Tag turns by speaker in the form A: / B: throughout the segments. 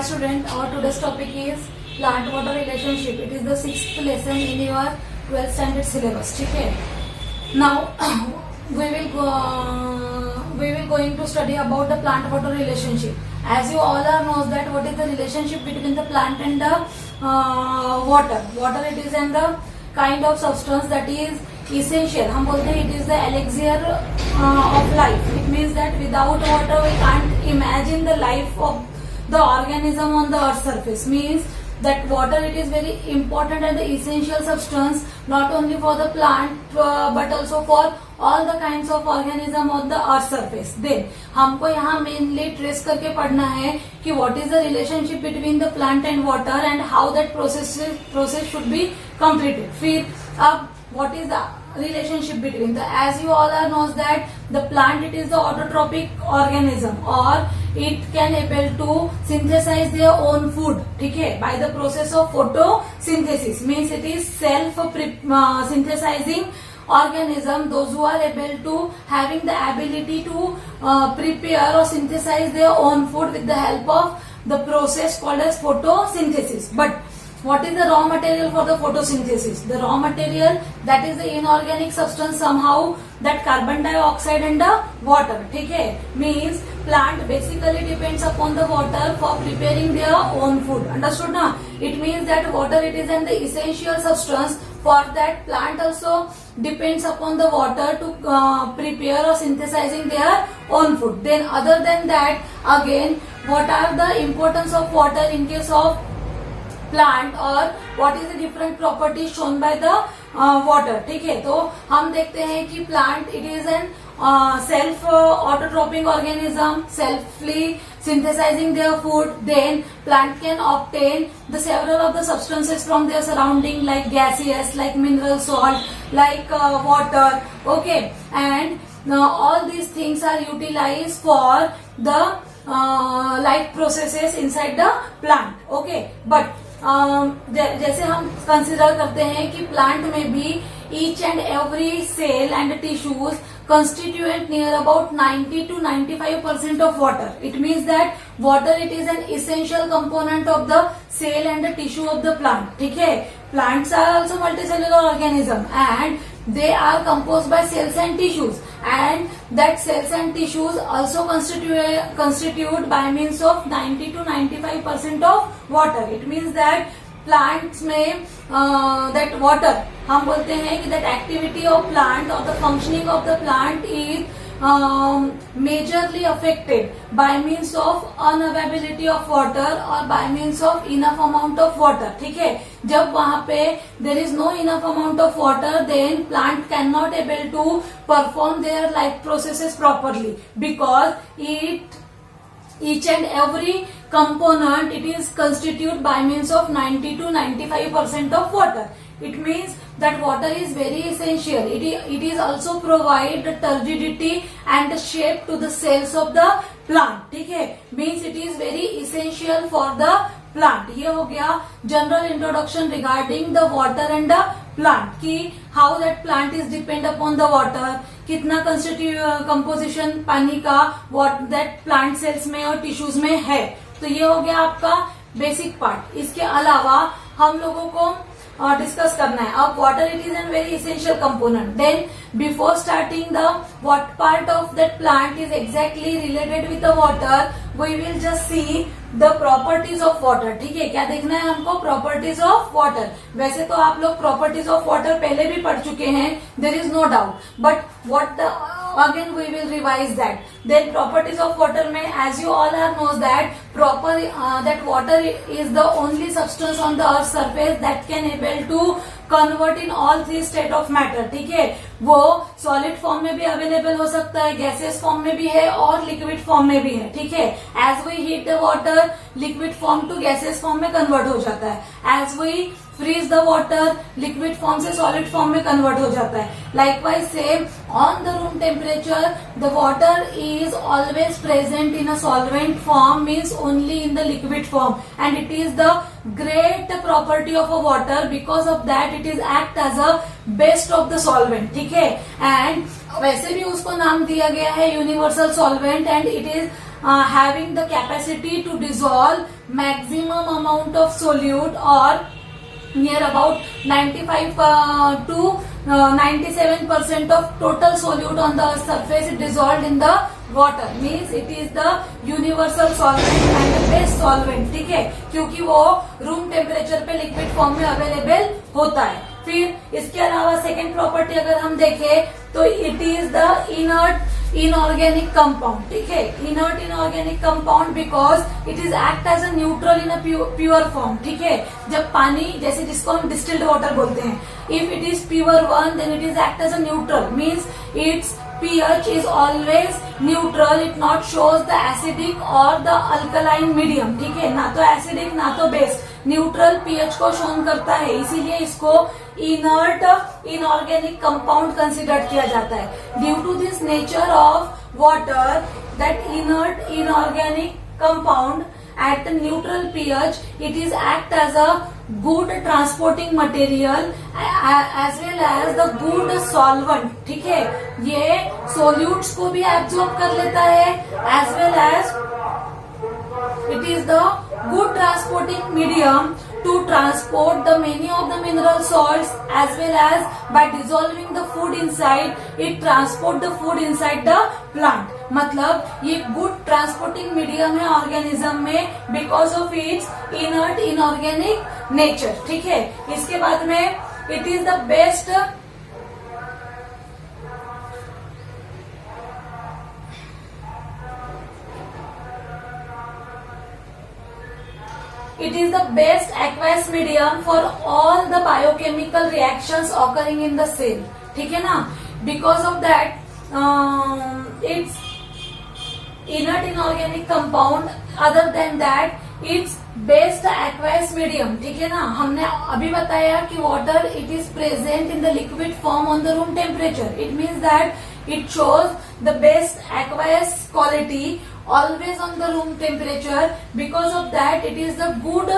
A: Hi student, our today's topic is plant water relationship. It is the 6th lesson in your 12th standard syllabus. ठीक है. Now we will going to study about the plant water relationship. As you all are knows that what is the relationship between the plant and the water. Water it is and the kind of substance that is essential. हम बोलते हैं it is the elixir of life. It means that without water we can't imagine the life of the organism on the earth surface. Means that water it is very important and the essential substance not only for the plant but also for all the kinds of organism on the earth surface. Then हमको यहाँ mainly trace करके पढ़ना है कि what is the relationship between the plant and water and how that process should be completed. फिर अब what is the relationship between the, as you all are knows that the plant it is the autotrophic organism or it can able to synthesize their own food. ठीक है, by the process of photosynthesis. Means it is self synthesizing organism, those who are able to having the ability to prepare or synthesize their own food with the help of the process called as photosynthesis. But what is the raw material for the photosynthesis? The raw material that is the inorganic substance somehow that carbon dioxide and the water. ठीक है, means plant basically depends upon the water for preparing their own food. Understood ना? It means that water it is an the essential substance. For that plant also depends upon the water to prepare or synthesizing their own food. Then other than that, again, what are the importance of water in case of plant और what is the different properties shown by the water. ठीक है, तो हम देखते हैं कि plant it is an self autotrophic organism, selfly synthesizing their food. Then plant can obtain the several of the substances from their surrounding like gaseous, like mineral salt, like water. Okay, and all these things are utilized for the life processes inside the plant. Okay, but जैसे हम consider करते हैं कि plant में भी each and every cell and tissues constituent near about 90 to 95% of water. It means that water it is an essential component of the cell and the tissue of the plant. ठीक है, plants are also multicellular organism and they are composed by cells and tissues, and that cells and tissues also constitute by means of 90 to 95% of water. It means that plants में that water हम बोलते हैं कि that activity of plant or the functioning of the plant is majorly affected by means of unavailability of water or by means of enough amount of water. ठीक है, जब वहां पे there is no enough amount of water, then plant cannot able to perform their life processes properly because each and every component it is constituted by means of 90 to 95% of water. It means that water is very essential. It is also provide turgidity and shape to the cells of the plant. ठीक है, means it is very essential for the plant. ये हो गया general introduction regarding the water and the plant कि how that plant is depend upon the water, कितना composition पानी का what that plant cells में और tissues में है. तो ये हो गया आपका बेसिक पार्ट. इसके अलावा हम लोगों को डिस्कस करना है अब water it is an very essential component. Then before starting the what part of that plant is exactly related with the water, we will just see the properties of water. ठीक है, क्या देखना है हमको? Properties of water. वैसे तो आप लोग प्रॉपर्टीज ऑफ वाटर पहले भी पढ़ चुके हैं, there is no doubt, but what again we will revise that. Then properties of water में as you all are knows that that water is the only substance on the earth surface that can able to convert in all three state of matter. ठीक है, वो solid form में भी available हो सकता है, gases form में भी है और लिक्विड फॉर्म में भी है. ठीक है, as we heat the water liquid form to gases form में कन्वर्ट हो जाता है. As we freeze the water liquid form से सॉलिड फॉर्म में कन्वर्ट हो जाता है. Likewise same on the room temperature the water is always present in a solvent form, means only in the liquid form, and it is the great property of a water. Because of that it is act as a best of the solvent. ठीक है, and वैसे भी उसको नाम दिया गया है universal solvent, and it is having the capacity to dissolve maximum amount of solute or near about 95 to 97% of total solute on the surface is dissolved in the water. Means it is the universal solvent and the best solvent. ठीक है, क्योंकि वो room temperature पे liquid form में available होता है. फिर इसके अलावा सेकेंड प्रॉपर्टी अगर हम देखें तो it is the inert inorganic compound. ठीक है, inert inorganic compound because it is act as a neutral in a pure form. ठीक है, जब पानी जैसे जिसको हम डिस्टिल्ड वाटर बोलते हैं, if it is pure one then it is act as a neutral. Means its pH is always neutral. It not shows the acidic or the alkaline medium. ठीक है, ना तो एसिडिक ना तो बेस, न्यूट्रल pH को shown करता है, इसीलिए इसको इनर्ट इनऑर्गेनिक कंपाउंड कंसिडर किया जाता है. Due to this nature of water, that inert inorganic compound at the neutral pH, it is act as a good transporting material as well as the good solvent. ठीक है, ये solutes को भी absorb कर लेता है as well as it is the good transporting medium to transport the many of the mineral salts as well as by dissolving the food inside it transport the food inside the plant. मतलब ये good transporting medium है organism में because of its inert inorganic nature. ठीक है, इसके बाद में it is the best it is the best aqueous medium for all the biochemical reactions occurring in the cell. ठीक है ना, because of that it's inert inorganic compound. Other than that it's best aqueous medium. ठीक है ना, हमने अभी बताया कि water it is present in the liquid form on the room temperature. It means that it shows the best aqueous quality always on the room temperature. Because of that it is the good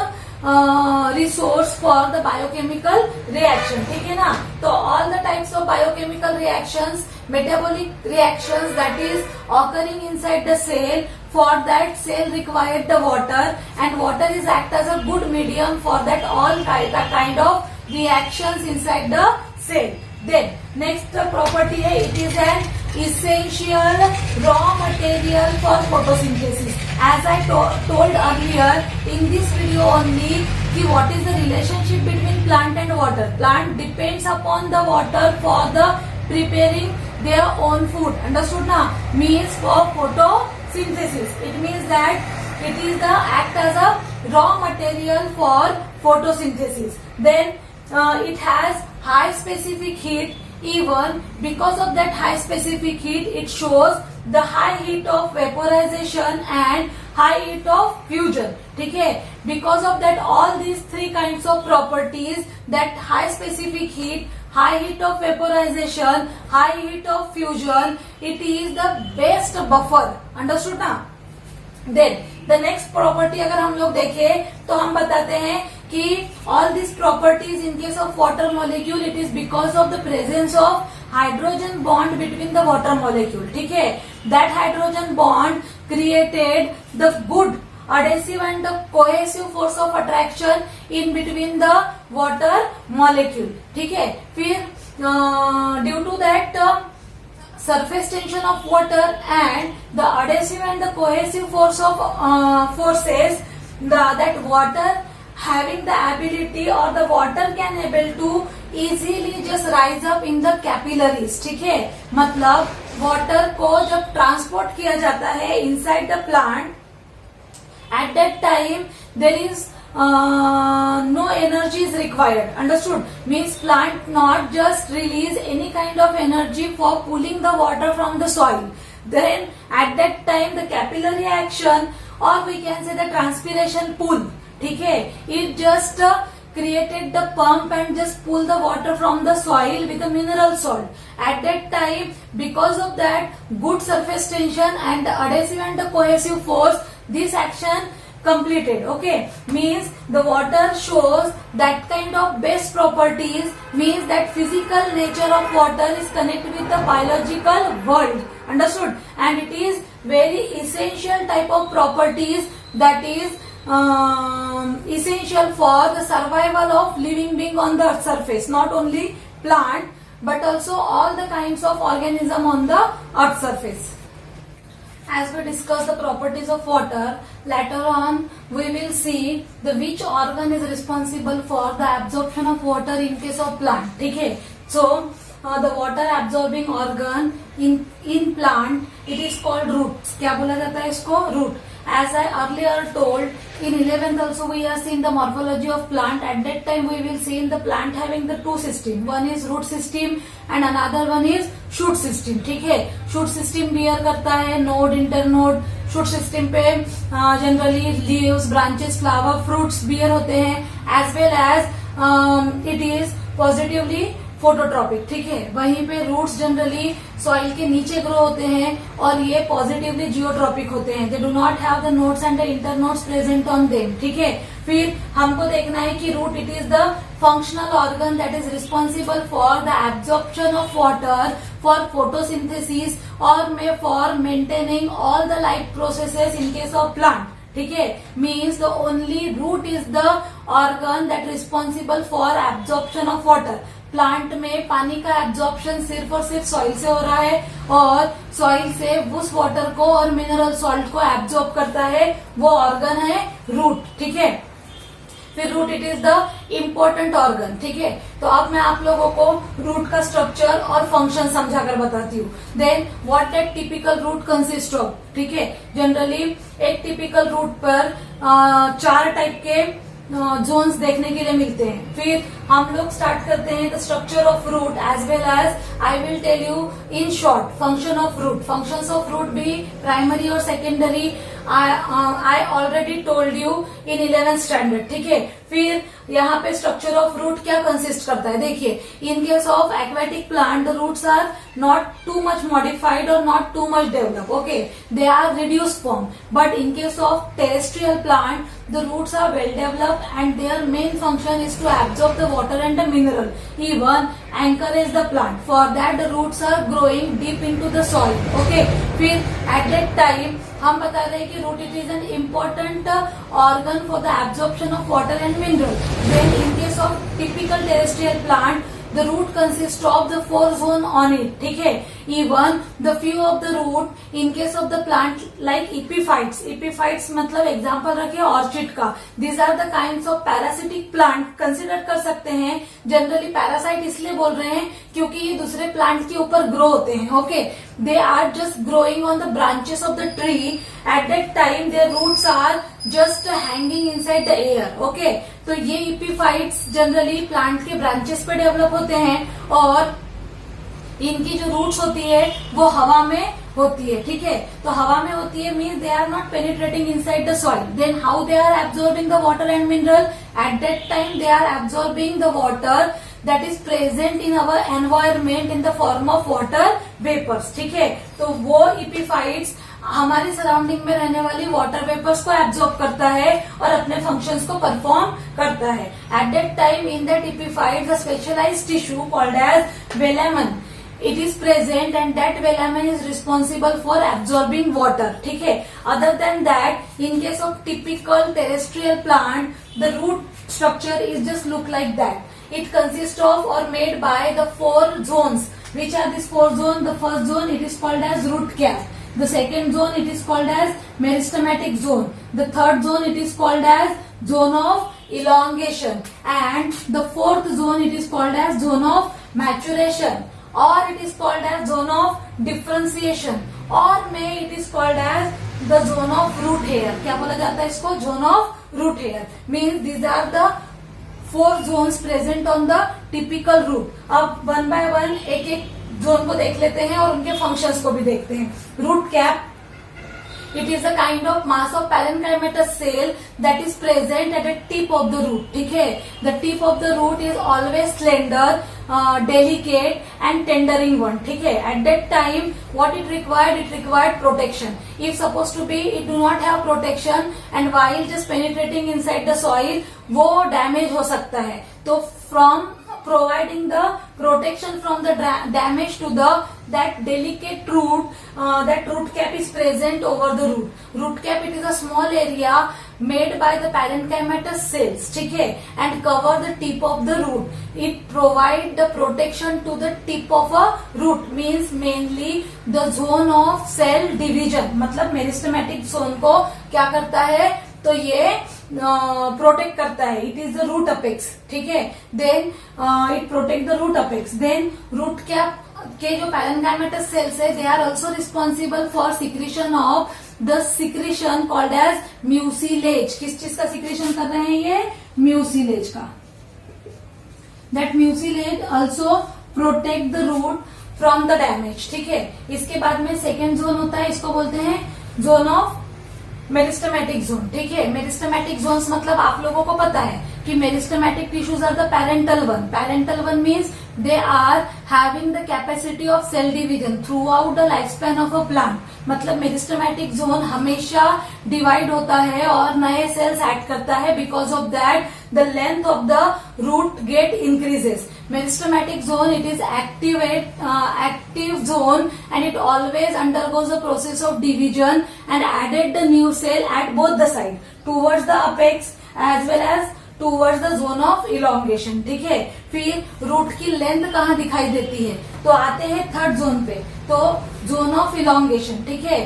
A: resource for the biochemical reaction. ठीक है ना, तो all the types of biochemical reactions, metabolic reactions that is occurring inside the cell, for that cell required the water and water is act as a good medium for that all kind of reactions inside the cell. Then next property है, it is an essential raw material for photosynthesis. As I told earlier in this video only कि what is the relationship between plant and water. Plant depends upon the water for the preparing their own food. Understood ना? Means for photosynthesis. It means that it is the act as a raw material for photosynthesis. Then it has high specific heat. Even because of that high specific heat, it shows the high heat of vaporization and high heat of fusion. ठीक है, because of that all these three kinds of properties, that high specific heat, high heat of vaporization, high heat of fusion, it is the best buffer. Understood ना? Then the next property अगर हम लोग देखें तो हम बताते हैं कि all these properties in case of water molecule, it is because of the presence of hydrogen bond between the water molecule. ठीक है, that hydrogen bond created the good adhesive and the cohesive force of attraction in between the water molecule. ठीक है, फिर due to that surface tension of water and the adhesive and the cohesive force of forces, that water having the ability or the water can able to easily just rise up in the capillaries. ठीक है, मतलब water को जब transport किया जाता है inside the plant, at that time there is no energy is required. Understood? Means plant not just release any kind of energy for pulling the water from the soil. Then at that time the capillary action or we can say the transpiration pull, ठीक है, it just created the pump and just pull the water from the soil with the mineral salt. At that time, because of that good surface tension and the adhesive and the cohesive force, this action completed. Okay, means the water shows that kind of best properties, means that physical nature of water is connected with the biological world. Understood? And it is very essential type of properties that is essential for the survival of living being on the earth surface. Not only plant but also all the kinds of organism on the earth surface. As we discuss the properties of water, later on we will see the which organ is responsible for the absorption of water in case of plant. ठीक है? So the water absorbing organ in plant, it is called roots. क्या बोला जाता है इसको? Root. As I earlier told, in 11th also we are seeing the morphology of plant. At that time we will see in the plant having the two system. One is root system and another one is shoot system. ठीक है? Shoot system bear करता है node, internode. Shoot system पे generally leaves, branches, flower, fruits bear होते हैं, as well as it is positively phototropic. ठीक है? वहीं पे रूट्स जनरली सॉइल के नीचे ग्रो होते हैं और ये पॉजिटिवली जियोट्रॉपिक होते हैं. They do not have the nodes and the internodes present on them. ठीक है? फिर हमको देखना है कि root it is the functional organ that is responsible for the absorption of water for photosynthesis और may for maintaining all the life processes in case of plant. ठीक है? Means the only root is the organ that responsible for absorption of water. Plant में पानी का absorption सिर्फ और सिर्फ soil से हो रहा है और सॉइल से उस वाटर को और मिनरल सॉल्ट को एब्जॉर्ब करता है. वो ऑर्गन है रूट. ठीक है? फिर root it is the important organ. ठीक है? तो अब मैं आप लोगों को रूट का स्ट्रक्चर और फंक्शन समझा कर बताती हूँ. Then what that typical root consist of. ठीक है? जनरली एक टिपिकल रूट पर 4 टाइप के जोन्स देखने के लिए मिलते हैं. फिर हम लोग स्टार्ट करते हैं the structure of root as well as I will tell you in short function of root. Functions of root भी प्राइमरी और secondary I already told you in 11th standard. ठीक है? फिर यहाँ पे स्ट्रक्चर ऑफ रूट क्या consist करता है देखिए. In case of aquatic plant the roots are not too much modified और not too much develop. Okay, they are reduced form. But in case of terrestrial plant the roots are well developed and their main function is to absorb the water and the mineral, even encourage the plant. For that the roots are growing deep into the soil. Okay, फिर at that time हम बता रहे हैं कि root it is an important organ for the absorption of water and mineral. Then in case of typical terrestrial plant, the root consists of the 4 zone on it. ठीक है? Even the few of the root in case of the plant like epiphytes. Epiphytes मतलब example रखिए orchid का. These are the kinds of parasitic plant consider कर सकते हैं. Generally parasite इसलिए बोल रहे हैं क्योंकि ये दूसरे प्लांट के ऊपर ग्रो होते हैं. Okay, they are just growing on the branches of the tree. At that time their roots are just hanging inside the air. Okay, तो ये इपीफाइट्स जनरली प्लांट के ब्रांचेस पे डेवलप होते हैं और इनकी जो रूट्स होती है वो हवा में होती है. ठीक है? तो हवा में होती है means they are not penetrating inside the soil. Then how they are absorbing the water and mineral. At that time they are absorbing the water that is present in our environment in the form of water vapors. ठीक है? तो वो epiphytes हमारी surrounding में रहने वाली water vapours को absorb करता है और अपने फंक्शंस को परफॉर्म करता है. At that time in that epiphytes a specialized tissue called as velamen it is present and that velamen is responsible for absorbing water. ठीक है? Other than that, in case of typical terrestrial plant, the root structure is just look like that. It consists of or made by the 4 zones. Which are these 4 zones? The first zone it is called as root cap. The second zone it is called as meristematic zone. The third zone it is called as zone of elongation. And the fourth zone it is called as zone of maturation. Or it is called as zone of differentiation. Or may it is called as the zone of root hair. क्या बोला जाता है इसको? Zone of root hair. Means these are the 4 zones present on the typical root. अब 1 by 1 एक एक zone को देख लेते हैं और उनके फंक्शंस को भी देखते हैं. Root cap It is a kind of mass of parenchymatous cell that is present at the tip of the root. ठीक है, the tip of the root is always slender, delicate and tendering one. ठीक है, at that time what it required protection. If supposed to be it do not have protection and while just penetrating inside the soil, वो damage हो सकता है. तो from providing the protection from the damage to that delicate root, that root cap is present over the root. Root cap, it is a small area made by the parenchymatous cells, ठीक है, and cover the tip of the root. It provide the protection to the tip of a root, means mainly the zone of cell division. मतलब meristematic zone को क्या करता है, तो ये protect करता है. It is the root apex. ठीक है, then it protect the root apex. Then root cap के जो पैरेन्काइमेटस सेल्स है, they are also responsible for secretion of the secretion called as mucilage. किस चीज का सिक्रीशन कर रहे हैं ये, म्यूसिलेज का. That mucilage also protect the root from the damage. ठीक है, इसके बाद में सेकेंड जोन होता है, इसको बोलते हैं जोन ऑफ मेरिस्टेमेटिक जोन. ठीक है, मेरिस्टेमेटिक जोन्स मतलब आप लोगों को पता है कि meristematic tissues are the parental one. Parental one means they are having the capacity of cell division throughout the life span of a plant. मतलब मेरिस्टेमेटिक जोन हमेशा डिवाइड होता है और नए सेल्स ऐड करता है. Because of that the length of the root get increases. Meristematic zone, it is active zone and it always undergoes the process of division and added the new cell at both the side towards the apex as well as towards the zone of elongation. ठीक है, फिर root की length कहाँ दिखाई देती है, तो आते हैं थर्ड जोन पे, तो जोन ऑफ इलोंगेशन. ठीक है,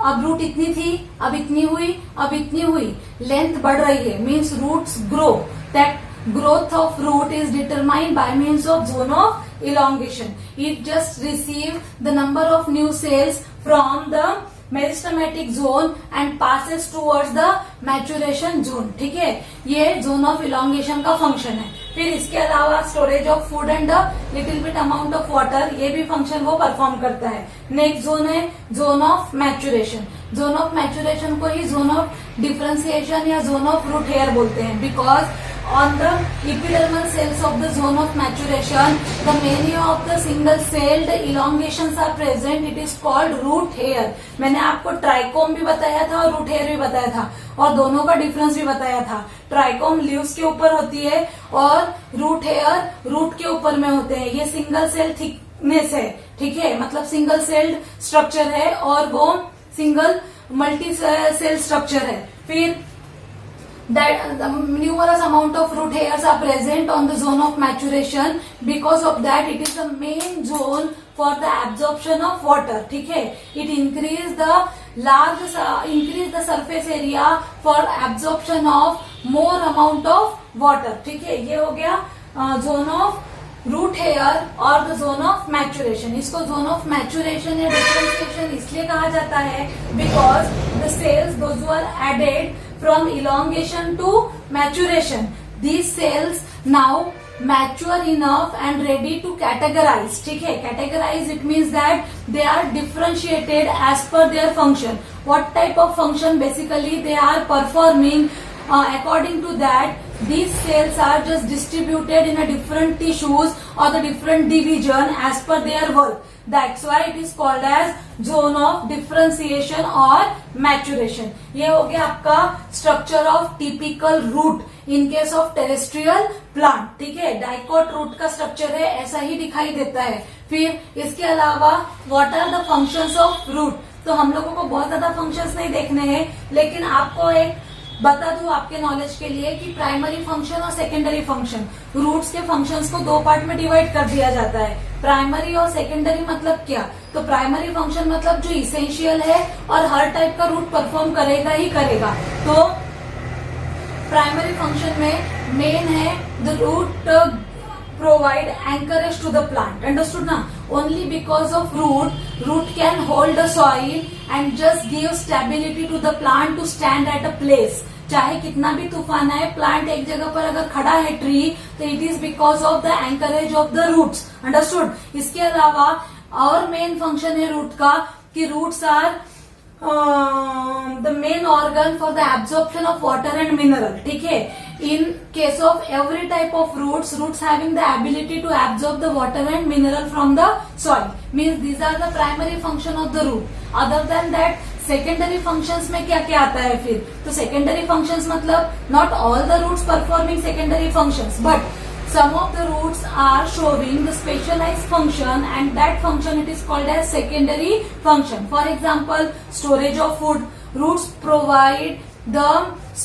A: अब रूट इतनी थी, अब इतनी हुई, अब इतनी हुई, लेंथ बढ़ रही है, means roots grow. That growth of root is determined by means of zone of elongation. It just receive the number of new cells from the meristematic zone and passes towards the maturation zone. ठीक है, ये zone of elongation का function है. फिर इसके अलावा storage of food and little bit amount of water, ये भी फंक्शन वो परफॉर्म करता है. नेक्स्ट जोन है zone of maturation. Zone of maturation को ही जोन ऑफ डिफरेंशिएशन या जोन ऑफ रूट हेयर बोलते हैं. Because on the epidermal cells of the zone of maturation, the many of the single celled elongations are present. It is called root hair. मैंने आपको trichome भी बताया था और root hair भी बताया था और दोनों का डिफरेंस भी बताया था. ट्राइकोम लीव्स के ऊपर होती है और रूट हेयर रूट के ऊपर में होते हैं. ये सिंगल सेल थिकनेस है. ठीक है, मतलब सिंगल सेल्ड स्ट्रक्चर है और वो सिंगल मल्टी सेल स्ट्रक्चर है. फिर that the numerous amount of root hairs are present on the zone of maturation. Because of that it is the main zone for the absorption of water. ठीक है, it increase the surface area for absorption of more amount of water. ठीक है, ये हो गया zone of root hair और the zone of maturation. इसको zone of maturation या डिफरेंशिएशन इसलिए कहा जाता है because the cells those are added from elongation to maturation. These cells now mature enough and ready to categorize. ठीक है, categorize it means that they are differentiated as per their function. What type of function basically they are performing, according to that these cells are just distributed in a different tissues or the different division as per their work. That's why it is called as zone of differentiation or maturation. ये हो गया आपका structure of typical root in case of terrestrial plant. ठीक है, dicot root का structure है, ऐसा ही दिखाई देता है. फिर इसके अलावा what are the functions of root? तो हम लोगों को बहुत ज्यादा फंक्शंस नहीं देखने हैं, लेकिन आपको एक बता दूं आपके नॉलेज के लिए कि प्राइमरी फंक्शन और सेकेंडरी फंक्शन. रूट्स के फंक्शंस को दो पार्ट में डिवाइड कर दिया जाता है. प्राइमरी और सेकेंडरी मतलब क्या, तो प्राइमरी फंक्शन मतलब जो इसेंशियल है और हर टाइप का रूट परफॉर्म करेगा ही करेगा. तो प्राइमरी फंक्शन में मेन है the root provide anchorage to the plant. Understood na? Only because of root can hold the soil and just give stability to the plant to stand at a place. चाहे कितना भी तूफान आए, plant एक जगह पर अगर खड़ा है ट्री, तो it is because of the anchorage of the roots. Understood. इसके अलावा और मेन फंक्शन है रूट का कि roots are the main organ for the absorption of water and mineral. ठीक है, in case of every type of roots having the ability to absorb the water and mineral from the soil, means these are the primary function of the root. Other than that secondary functions में क्या क्या आता है फिर? तो secondary functions मतलब not all the roots performing secondary functions, but some of the roots are showing the specialized function, and that function it is called as secondary function. For example, storage of food. Roots provide the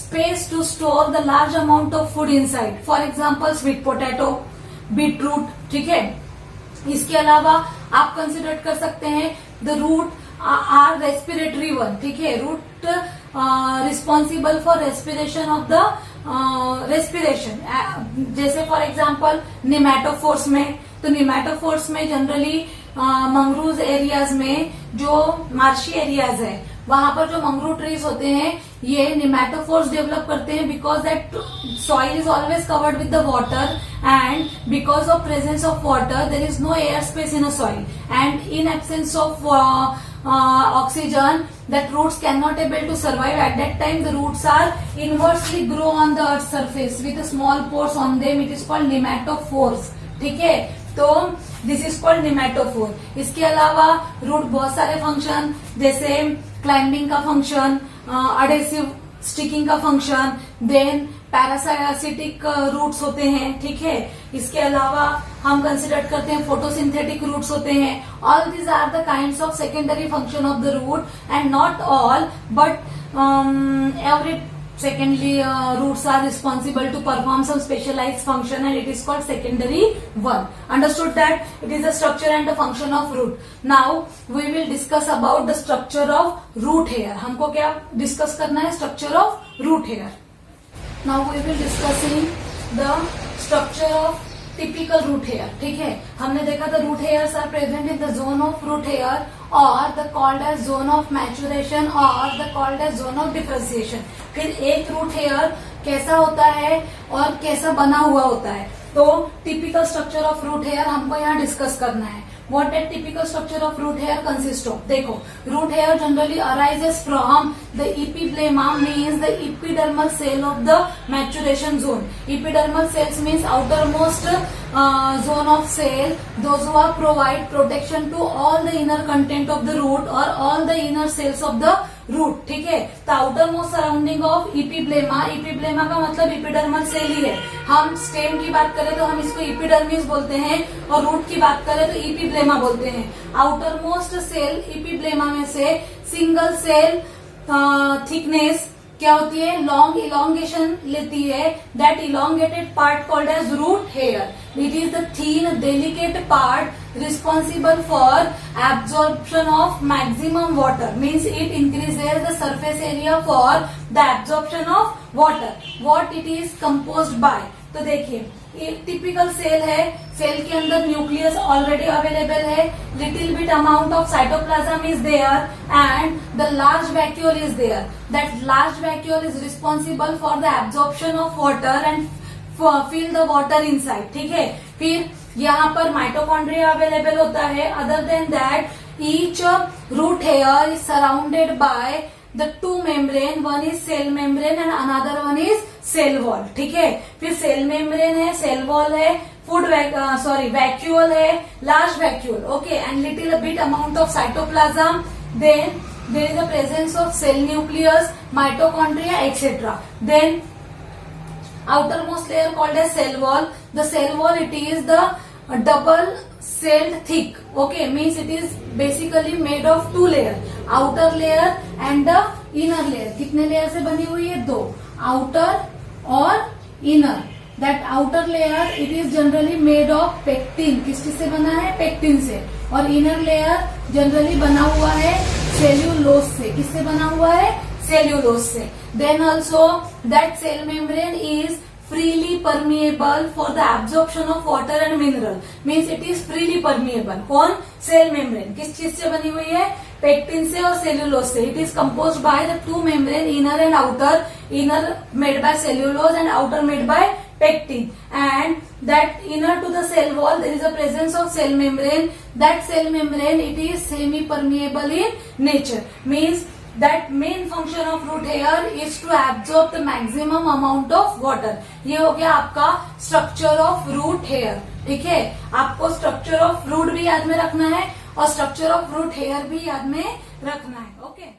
A: space to store the large amount of food inside. For example, sweet potato, beetroot. ठीक है, इसके अलावा आप consider कर सकते हैं the root are respiratory one. ठीक है, root responsible for respiration of the respiration. जैसे फॉर एग्जाम्पल निमेटोफोर्स में, तो निमेटोफोर्स में जनरली मंगरूज एरियाज में जो मार्शी एरियाज है वहां पर जो मंगरू ट्रीज होते हैं ये निमेटोफोर्स डेवलप करते हैं because that soil is always covered with the water, and because of presence of water there is no air space in a soil, and in absence of oxygen that roots cannot able to survive. At that time the roots are inversely grow on the earth surface with a small pores on them. It is called nematophores. ठीक है, तो this is called pneumatophore. इसके अलावा root बहुत सारे function जैसे climbing का function, adhesive sticking का फंक्शन, देन पैरासाइटिक रूट्स होते हैं. ठीक है, इसके अलावा हम कंसिडर करते हैं फोटोसिंथेटिक रूट्स होते हैं. All these are the kinds of secondary function of the root, and not all but every secondly roots are responsible to perform some specialized function, and it is called secondary one. Understood that it is the structure and the function of root. Now we will discuss about the structure of root hair. हमको क्या discuss करना है? Structure of root hair. Now we will discussing the structure of typical root hair. ठीक है, हमने देखा था root hairs are present in the zone of root hair or the called as zone of maturation or the called as zone of differentiation. फिर एक root hair कैसा होता है और कैसा बना हुआ होता है, तो typical structure of root hair हमको यहाँ डिस्कस करना है. What that typical structure of root hair consists of? देखो, root hair generally arises from the epiblema, means the epidermal cell of the maturation zone. Epidermal cells means outermost zone of cell, those who are provide protection to all the inner content of the root or all the inner cells of the root. ठीक है, तो outermost surrounding of epiblema. Epiblema का मतलब epidermal cell ही है. हम stem की बात करें तो हम इसको इपीडर्मिस बोलते हैं, और रूट की बात करें तो इपीब्लेमा बोलते हैं. आउटर मोस्ट सेल इपीब्लेमा में से सिंगल सेल थिकनेस क्या होती है? लॉन्ग इलोंगेशन लेती है. That elongated part called as root hair. It is the thin delicate part responsible for absorption of maximum water, means it increases the surface area for the absorption of water. What it is composed by? तो देखिए, एक typical cell है. Cell के अंदर nucleus already available है, little bit amount of cytoplasm is there, and the large vacuole is there. That large vacuole is responsible for the absorption of water and fill the water inside. ठीक है, फिर यहाँ पर mitochondria available होता है. Other than that each root hair is surrounded by the two membrane. One is cell membrane and another one is cell wall. ठीक है, फिर सेल मेम्ब्रेन है, सेल वॉल है, वैक्यूल है, large vacuole. Okay, and little bit amount of cytoplasm. Then there is the presence of cell nucleus, mitochondria etcetera. Then outermost layer called as cell wall. The cell wall, it is the double celled thick. Okay, means it is basically made of two layer, outer layer and the inner layer. कितने layer से बनी हुई है? दो, outer और inner. That outer layer it is generally made of pectin. किस चीज से बना है? pectin से. और inner layer generally बना हुआ है cellulose से. किससे बना हुआ है? cellulose से. Then also that cell membrane is freely permeable for the absorption of water and mineral. Means it is freely permeable. कौन? cell membrane. किस चीज से बनी हुई है? pectin से और cellulose से. It is composed by the two membrane, inner and outer. Inner made by cellulose and outer made by pectin. And that inner to the cell wall there is a presence of cell membrane. That cell membrane it is semi permeable in nature. Means that main function of root hair is to absorb the maximum amount of water. ये हो गया आपका structure of root hair. ठीक है, आपको structure of root भी याद में रखना है और स्ट्रक्चर ऑफ रूट हेयर भी याद में रखना है। ओके।